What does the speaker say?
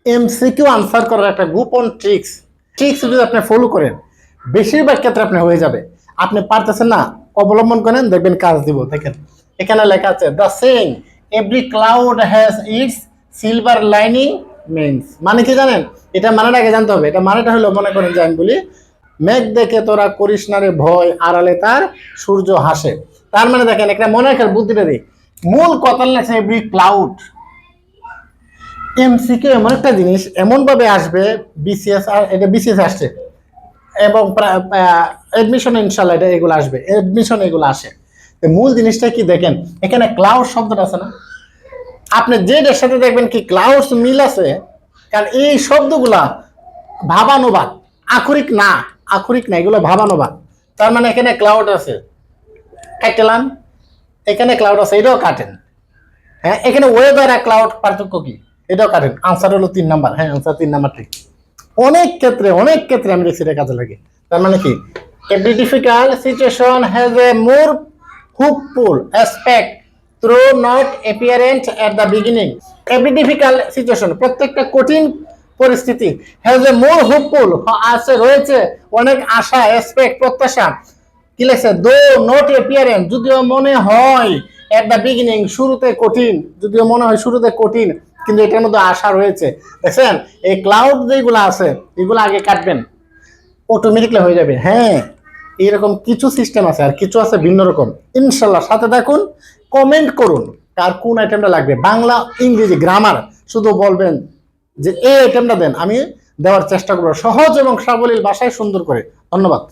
MCQ answer করার একটা গোপন ট্রিক্স যদি আপনি ফলো করেন, বেশিরভাগ ক্ষেত্রে আপনি হয়ে যাবে। আপনি পারতেছেন না, অবলম্বন করেন, দেখবেন কাজ দিব। দেখেন এখানে লেখা আছে the saying every cloud has its silver lining means, মানে কি জানেন? এটা মানেটা আগে জানতে হবে। এটা মানেটা হলো, মনে করেন যে আমি বলি, মেঘ দেখে তোরা করিস না রে ভয়, আড়ালে তার সূর্য হাসে। তার মানে দেখেন, একটা মনে রাখার বুদ্ধিটা দিই। মূল কথা লেখা এভরি ক্লাউড। এমসিকিউ এমন একটা জিনিস, এমন ভাবে আসবে, বিসিএস আর এটা বিসিএস আসছে, এবং এডমিশন ইনশাল্লাহ এটা এগুলো আসবে, এডমিশন এগুলো আসে। মূল জিনিসটা কি দেখেন, এখানে ক্লাউড শব্দটা আছে না, আপনি যেটার সাথে দেখবেন কি ক্লাউডস মিল আছে, কারণ এই শব্দগুলা ভাবানুবাদ, আক্ষরিক না, এগুলো ভাবানুবাদ। তার মানে এখানে ক্লাউড আছে, কাটলাম, এখানে ক্লাউড আছে, এটাও কাটেন। হ্যাঁ, এখানে ওয়েদার আর ক্লাউড পার্থক্য কি, এটাও কাটেন। আনসার হলো 3 নাম্বার। হ্যাঁ, আনসার 3 নাম্বার ঠিক। অনেক ক্ষেত্রে আমি দেখছি এটা কাজে লাগে। তার মানে কি, every difficult situation has a more hopeful aspect through not apparent at the beginning. Every difficult situation, প্রত্যেকটা কঠিন পরিস্থিতি, has a more hopeful, আছে রয়েছে অনেক আশা, aspect প্রত্যাশা। কি লেখছে? দো নট apparent, যদিও মনে হয়, at the beginning, শুরুতে কঠিন, যদিও মনে হয় শুরুতে কঠিন, কিন্তু এটার মধ্যে আশা রয়েছে। দেখছেন, এই ক্লাউড যেগুলো আছে এগুলো আগে কাটবেন, অটোমেটিকলি হয়ে যাবে। হ্যাঁ, এরকম কিছু সিস্টেম আছে, আর কিছু আছে ভিন্ন রকম। ইনশাল্লাহ সাথে থাকুন, কমেন্ট করুন কার কোন আইটেমটা লাগবে, বাংলা ইংরেজি গ্রামার, শুধু বলবেন যে এই আইটেমটা দেন, আমি দেওয়ার চেষ্টা করবো সহজ এবং সাবলীল ভাষায় সুন্দর করে। ধন্যবাদ।